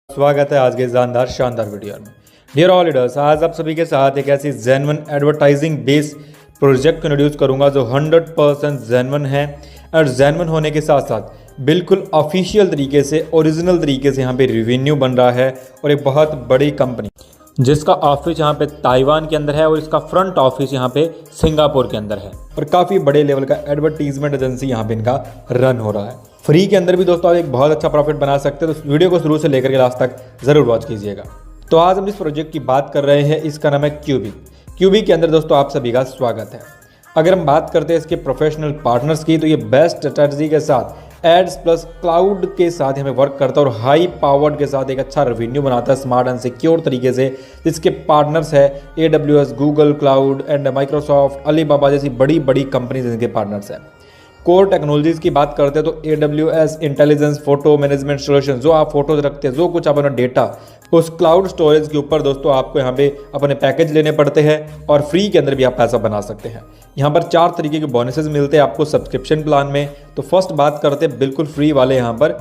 स्वागत है आज के शानदार वीडियो में। डियर ऑल लीडर्स, आज आप सभी के साथ एक ऐसी जेन्युइन एडवर्टाइजिंग बेस प्रोजेक्ट को इंट्रोड्यूस करूंगा जो 100% जेन्युइन है और जेन्युइन होने के साथ साथ बिल्कुल ऑफिशियल तरीके से ओरिजिनल तरीके से यहाँ पे रेवेन्यू बन रहा है और एक बहुत बड़ी कंपनी जिसका ऑफिस यहाँ पे ताइवान के अंदर है और इसका फ्रंट ऑफिस यहाँ पे सिंगापुर के अंदर है और काफ़ी बड़े लेवल का एडवर्टीजमेंट एजेंसी यहाँ पे इनका रन हो रहा है। फ्री के अंदर भी दोस्तों आप एक बहुत अच्छा प्रॉफिट बना सकते हैं, तो वीडियो को शुरू से लेकर के लास्ट तक ज़रूर वॉच कीजिएगा। तो आज हम इस प्रोजेक्ट की बात कर रहे हैं, इसका नाम है क्यूबिक के अंदर दोस्तों आप सभी का स्वागत है। अगर हम बात करते हैं इसके प्रोफेशनल पार्टनर्स की, तो ये बेस्ट स्ट्रेटजी के साथ एड्स प्लस क्लाउड के साथ हमें वर्क करता है और हाई पावर्ड के साथ एक अच्छा रेवेन्यू बनाता है स्मार्ट एंड सिक्योर तरीके से। जिसके पार्टनर्स है AWS, Google cloud and Microsoft, Alibaba जैसी बड़ी बड़ी कंपनीज इनके पार्टनर्स हैं। कोर टेक्नोलॉजीज़ की बात करते हैं तो AWS intelligence photo management solution, जो आप फोटोज रखते हैं, जो कुछ अपना डेटा उस क्लाउड स्टोरेज के ऊपर दोस्तों आपको यहाँ पे अपने पैकेज लेने पड़ते हैं और फ्री के अंदर भी आप पैसा बना सकते हैं। यहाँ पर 4 तरीके के बोनसेस मिलते हैं आपको सब्सक्रिप्शन प्लान में। तो फर्स्ट बात करते हैं बिल्कुल फ्री वाले यहाँ पर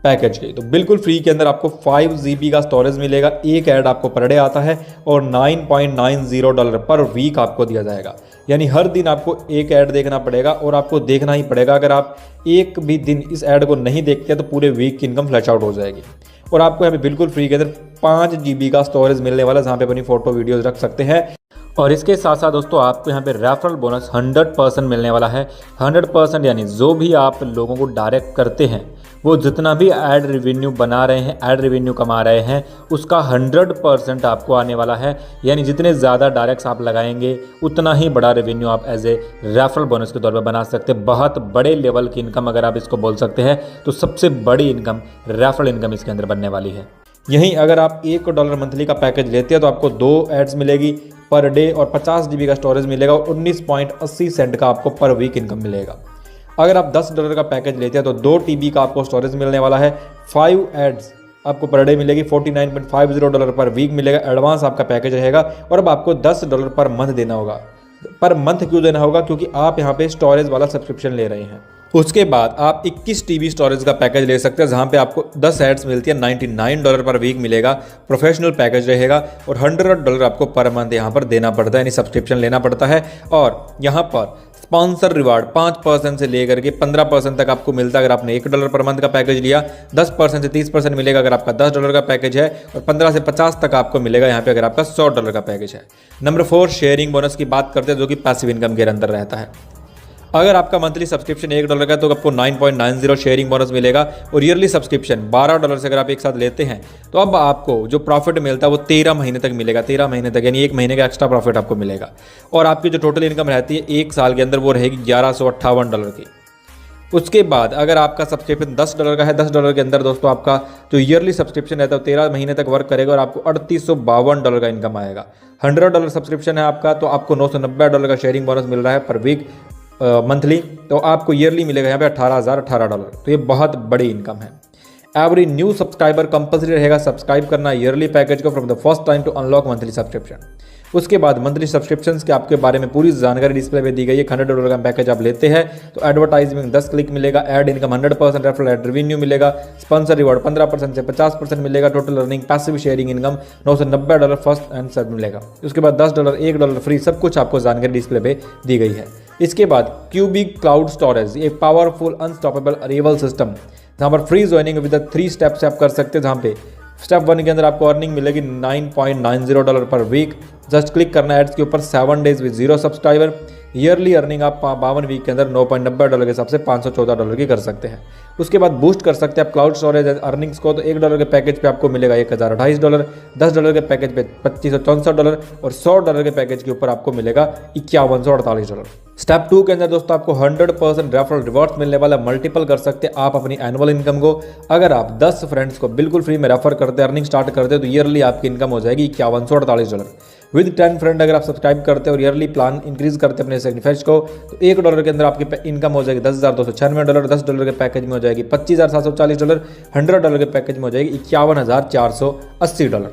पैकेज की। तो बिल्कुल फ्री के अंदर आपको 5 GB का स्टोरेज मिलेगा, एक ऐड आपको पर डे आता है और $9.90 पर वीक आपको दिया जाएगा। यानी हर दिन आपको एक ऐड देखना पड़ेगा और आपको देखना ही पड़ेगा। अगर आप एक भी दिन इस ऐड को नहीं देखते तो पूरे वीक की इनकम फ्लैश आउट हो जाएगी। और आपको यहाँ पे बिल्कुल फ्री के अंदर 5 GB का स्टोरेज मिलने वाला है, जहाँ पे अपनी फोटो वीडियोज रख सकते हैं। और इसके साथ साथ दोस्तों आपको यहाँ पे रेफरल बोनस 100% मिलने वाला है। 100% यानी जो भी आप लोगों को डायरेक्ट करते हैं, वो जितना भी ऐड रेवेन्यू बना रहे हैं, ऐड रेवेन्यू कमा रहे हैं, उसका 100% आपको आने वाला है। यानी जितने ज़्यादा डायरेक्ट्स आप लगाएंगे उतना ही बड़ा रेवेन्यू आप एज ए रेफरल बोनस के तौर पर बना सकते हैं। बहुत बड़े लेवल की इनकम अगर आप इसको बोल सकते हैं, तो सबसे बड़ी इनकम रेफरल इनकम इसके अंदर बनने वाली है। यहीं अगर आप $1 मंथली का पैकेज लेते हैं तो आपको 2 एड्स मिलेगी पर डे और 50 GB का स्टोरेज मिलेगा और 19.80 सेंट का आपको पर वीक इनकम मिलेगा। अगर आप $10 का पैकेज लेते हैं तो 2 TB का आपको स्टोरेज मिलने वाला है, 5 एड्स आपको पर डे मिलेगी, $49.50 पर वीक मिलेगा। एडवांस आपका पैकेज रहेगा और अब आपको $10 पर मंथ देना होगा। पर मंथ क्यों देना होगा? क्योंकि आप यहाँ पे स्टोरेज वाला सब्सक्रिप्शन ले रहे हैं। उसके बाद आप 21 TB स्टोरेज का पैकेज ले सकते हैं, जहाँ पे आपको 10 एड्स मिलती है, $99 पर वीक मिलेगा। प्रोफेशनल पैकेज रहेगा और $100 आपको पर मंथ यहाँ पर देना पड़ता है, यानी सब्सक्रिप्शन लेना पड़ता है। और यहाँ पर स्पॉन्सर रिवार्ड 5% से लेकर के 15% तक आपको मिलता है अगर आपने $1 पर मंथ का पैकेज लिया। 10% से 30% मिलेगा अगर आपका $10 का पैकेज है और 15 से 50 तक आपको मिलेगा यहाँ पे अगर आपका $100 का पैकेज है। नंबर 4 शेयरिंग बोनस की बात करते हैं, जो कि पैसिव इनकम के अंदर रहता है। अगर आपका मंथली सब्सक्रिप्शन $1 का है तो आपको 9.90 शेयरिंग बोनस मिलेगा और ईयरली सब्सक्रिप्शन $12 से अगर आप एक साथ लेते हैं तो अब आपको जो प्रॉफिट मिलता है वो 13 महीने तक मिलेगा। 13 महीने तक यानी 1 महीने का एक्स्ट्रा प्रॉफिट आपको मिलेगा। और आपकी जो टोटल इनकम रहती है 1 साल के अंदर वो रहेगी $1158 की। उसके बाद अगर आपका सब्सक्रिप्शन $10 का है, $10 के अंदर दोस्तों आपका जो ईयरली सब्सक्रिप्शन रहता है 13 महीने तक वर्क करेगा और आपको $3852 का इनकम आएगा। $100 सब्सक्रिप्शन है आपका तो आपको $990 का शेयरिंग बोनस मिल रहा है पर वीक मंथली। तो आपको ईयरली मिलेगा यहाँ पे $18,018। तो ये बहुत बड़ी इनकम है। एवरी न्यू सब्सक्राइबर कंपल्सरी रहेगा सब्सक्राइब करना ईयरली पैकेज को from the first time to unlock monthly subscription. उसके बाद मंथली सब्सक्रिप्शंस के आपके बारे में पूरी जानकारी डिस्प्ले पे दी गई है। $100 का पैकेज आप लेते हैं तो एडवर्टाइजिंग 10 क्लिक मिलेगा, add income 100%, referral ad revenue मिलेगा, स्पॉन्सर रिवॉर्ड 15% से 50% मिलेगा, total earning passive sharing income $990 first and सब मिलेगा। उसके बाद $10, $1 फ्री, सब कुछ आपको जानकारी डिस्प्ले पे दी गई है। इसके बाद क्यूबिक क्लाउड स्टोरेज, एक पावरफुल अनस्टॉपेबल अरेबल सिस्टम, जहाँ पर फ्री ज्वाइनिंग विद 3 स्टेप्स आप कर सकते हैं। जहाँ पे स्टेप 1 के अंदर आपको अर्निंग मिलेगी $9.90 पर वीक। जस्ट क्लिक करना एड्स के ऊपर 7 days with 0 subscriber. Yearly earning आप 52 वीक के अंदर $9.90 के हिसाब से $514 की कर सकते हैं। उसके बाद बूस्ट कर सकते हैं आप क्लाउड स्टोरेज अर्निंग्स को। तो $1 के पैकेज पे आपको मिलेगा $1028, $10 के पैकेज पे $2564 और $100 के पैकेज के ऊपर आपको मिलेगा $5148। स्टेप 2 के अंदर दोस्तों आपको 100% रेफरल रिवॉर्ड्स मिलने वाला, मल्टीपल कर सकते हैं आप अपनी एनुअल इनकम को। अगर आप 10 फ्रेंड्स को बिल्कुल फ्री में रेफर करते हैं, अर्निंग स्टार्ट करते हैं, तो ईयरली आपकी इनकम हो जाएगी $5148। विद 10 फ्रेंड अगर आप सब्सक्राइब करते हैं और ईयरली प्लान इंक्रीज करते हैं अपने सेक्रीफाइस को, तो $1 के अंदर आपकी इनकम हो जाएगी $10,296, $10 के पैकेज में हो जाएगी $25,740, $100 के पैकेज में हो जाएगी $51,480।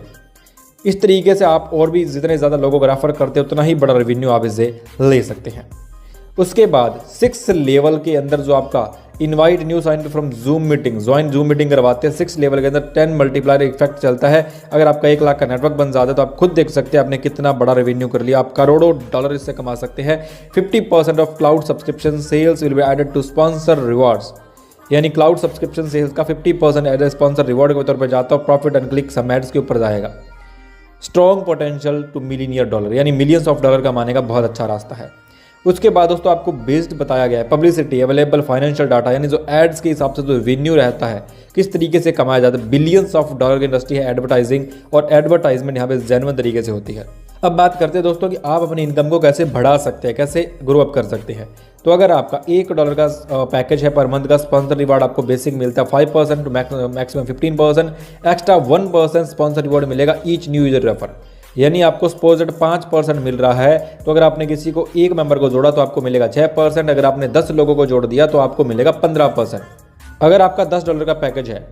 इस तरीके से आप और भी जितने ज़्यादा लोगों को रेफर करते हैं उतना ही बड़ा रेवेन्यू आप इससे ले सकते हैं। उसके बाद 6 लेवल के अंदर जो आपका invite new sign from Zoom meeting, join Zoom meeting करवाते हैं 6 लेवल के अंदर 10 मल्टीप्लायर इफेक्ट चलता है। अगर आपका 1 लाख का नेटवर्क बन जाता है तो आप खुद देख सकते हैं आपने कितना बड़ा रेवेन्यू कर लिया, आप करोड़ों डॉलर इससे कमा सकते हैं। 50% off cloud subscription sales will be added to sponsor rewards, यानी क्लाउड सब्सक्रिप्शन सेल्स का 50% एड स्पॉन्सर रिवॉर्ड के तौर पर जाता है, profit and click some ads के ऊपर जाएगा। Strong potential to millionaire dollar, यानी मिलियंस ऑफ डॉलर कमाने का बहुत अच्छा रास्ता है। उसके बाद दोस्तों आपको बेस्ड बताया गया है पब्लिसिटी, अवेलेबल फाइनेंशियल डाटा, यानी जो एड्स के हिसाब से जो रेवेन्यू रहता है किस तरीके से कमाया जाता है। बिलियंस ऑफ डॉलर की इंडस्ट्री है एडवर्टाइजिंग, और एडवर्टाइजमेंट यहाँ पे जेन्युइन तरीके से होती है। अब बात करते हैं दोस्तों कि आप अपनी इनकम को कैसे बढ़ा सकते हैं, कैसे ग्रो अप कर सकते हैं। तो अगर आपका $1 का पैकेज है पर मंथ का, स्पॉन्सर रिवार्ड आपको बेसिक मिलता है 5% to maximum 15%, extra 1% sponsor reward मिलेगा ईच न्यू यूजर रेफर, यानी आपको सपोज 5% मिल रहा है। तो अगर आपने किसी को 1 मेंबर को जोड़ा तो आपको मिलेगा 6%, अगर आपने 10 लोगों को जोड़ दिया तो आपको मिलेगा 15%। अगर आपका $10 का पैकेज है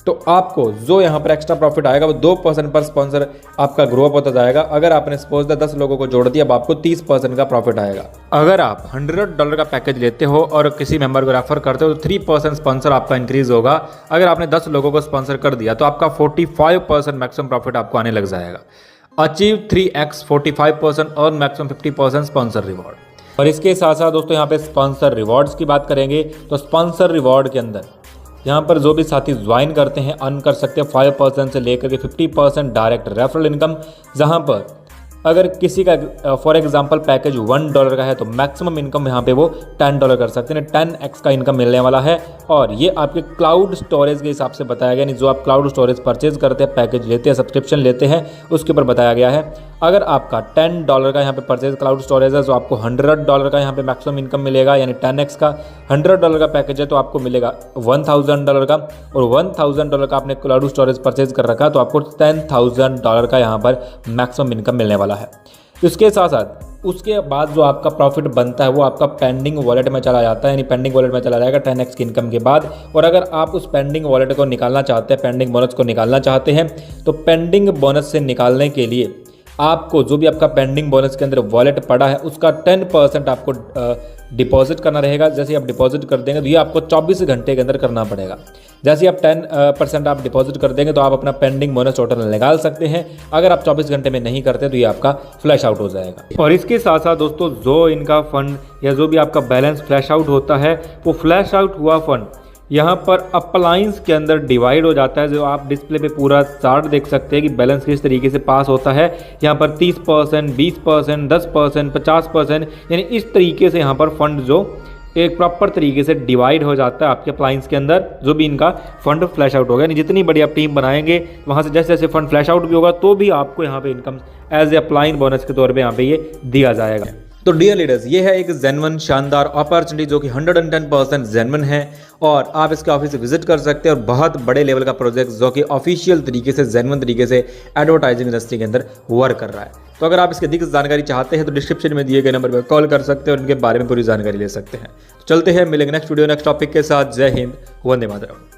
तो आपको जो यहाँ पर एक्स्ट्रा प्रॉफिट आएगा वो 2% पर स्पॉन्सर आपका ग्रो अप होता जाएगा। अगर आपने सपोज 10 लोगों को जोड़ दिया अब आपको 30% का प्रॉफिट आएगा। अगर आप $100 का पैकेज लेते हो और किसी मेंबर को रेफर करते हो तो 3% स्पॉन्सर आपका इंक्रीज होगा। अगर आपने 10 लोगों को स्पॉन्सर कर दिया तो आपका 45% मैक्सिमम प्रॉफिट आपको आने लग जाएगा। अचीव 3x 45% और मैक्सिमम 50% स्पॉन्सर रिवॉर्ड। और इसके साथ साथ दोस्तों यहाँ पे स्पॉन्सर रिवॉर्ड्स की बात करेंगे तो स्पॉन्सर रिवॉर्ड के अंदर यहाँ पर जो भी साथी ज्वाइन करते हैं अर्न कर सकते हैं 5% से लेकर के 50% डायरेक्ट रेफरल इनकम। जहाँ पर अगर किसी का फॉर एग्जांपल पैकेज $1 का है तो मैक्सिमम इनकम यहाँ पे वो $10 कर सकते हैं, 10x का इनकम मिलने वाला है। और ये आपके क्लाउड स्टोरेज के हिसाब से बताया गया, यानी जो आप क्लाउड स्टोरेज परचेज करते हैं, पैकेज लेते हैं, सब्सक्रिप्शन लेते हैं, उसके ऊपर बताया गया है। अगर आपका $10 का यहाँ पे परचेज क्लाउड स्टोरेज है तो आपको $100 का यहाँ पे मैक्सिमम इनकम मिलेगा, यानी 10x का। $100 का पैकेज है तो आपको मिलेगा $1000 का, और $1000 का आपने क्लाउड स्टोरेज परचेज कर रखा तो आपको $10,000 का यहाँ पर मैक्सिमम इनकम मिलने वाला है। इसके साथ साथ उसके बाद जो आपका प्रॉफिट बनता है वो आपका पेंडिंग वॉलेट में चला जाता है, यानी पेंडिंग वॉलेट में चला जाएगा 10x की इनकम के बाद। और अगर आप उस पेंडिंग वॉलेट को निकालना चाहते हैं, पेंडिंग बोनस को निकालना चाहते हैं, तो पेंडिंग बोनस से निकालने के लिए आपको जो भी आपका पेंडिंग बोनस के अंदर वॉलेट पड़ा है उसका 10% आपको डिपॉजिट करना रहेगा। जैसे आप डिपॉजिट कर देंगे तो ये आपको 24 घंटे के अंदर करना पड़ेगा। जैसे आप 10% आप डिपॉजिट कर देंगे तो आप अपना पेंडिंग बोनस टोटल निकाल सकते हैं। अगर आप 24 घंटे में नहीं करते तो ये आपका फ्लैश आउट हो जाएगा। और इसके साथ साथ दोस्तों जो इनका फंड या जो भी आपका बैलेंस फ्लैश आउट होता है वो फ्लैश आउट हुआ फंड यहाँ पर अप्लायंस के अंदर डिवाइड हो जाता है। जो आप डिस्प्ले पे पूरा चार्ट देख सकते हैं कि बैलेंस किस तरीके से पास होता है। यहाँ पर 30%, 20%, 10%, 50%, यानी इस तरीके से यहाँ पर फंड जो एक प्रॉपर तरीके से डिवाइड हो जाता है आपके अप्लायंस के अंदर, जो भी इनका फंड फ्लैश आउट होगा। यानी जितनी बड़ी आप टीम बनाएंगे वहाँ से जैसे जैसे फंड फ्लैश आउट भी होगा तो भी आपको यहाँ पे income as a upline bonus के तौर पे यहाँ पे ये दिया जाएगा। तो डियर लीडर्स, ये है एक जेन्युइन शानदार अपॉर्चुनिटी जो कि 110% जेन्युइन है, और आप इसके ऑफिस विजिट कर सकते हैं। और बहुत बड़े लेवल का प्रोजेक्ट जो कि ऑफिशियल तरीके से जेन्युइन तरीके से एडवर्टाइजिंग इंडस्ट्री के अंदर वर्क कर रहा है। तो अगर आप इसकी अधिक जानकारी चाहते हैं तो डिस्क्रिप्शन में दिए गए नंबर पर कॉल कर सकते हैं और इनके बारे में पूरी जानकारी ले सकते हैं। तो चलते हैं, मिलेंगे नेक्स्ट वीडियो नेक्स्ट टॉपिक के साथ। जय हिंद, वंदे मातरम।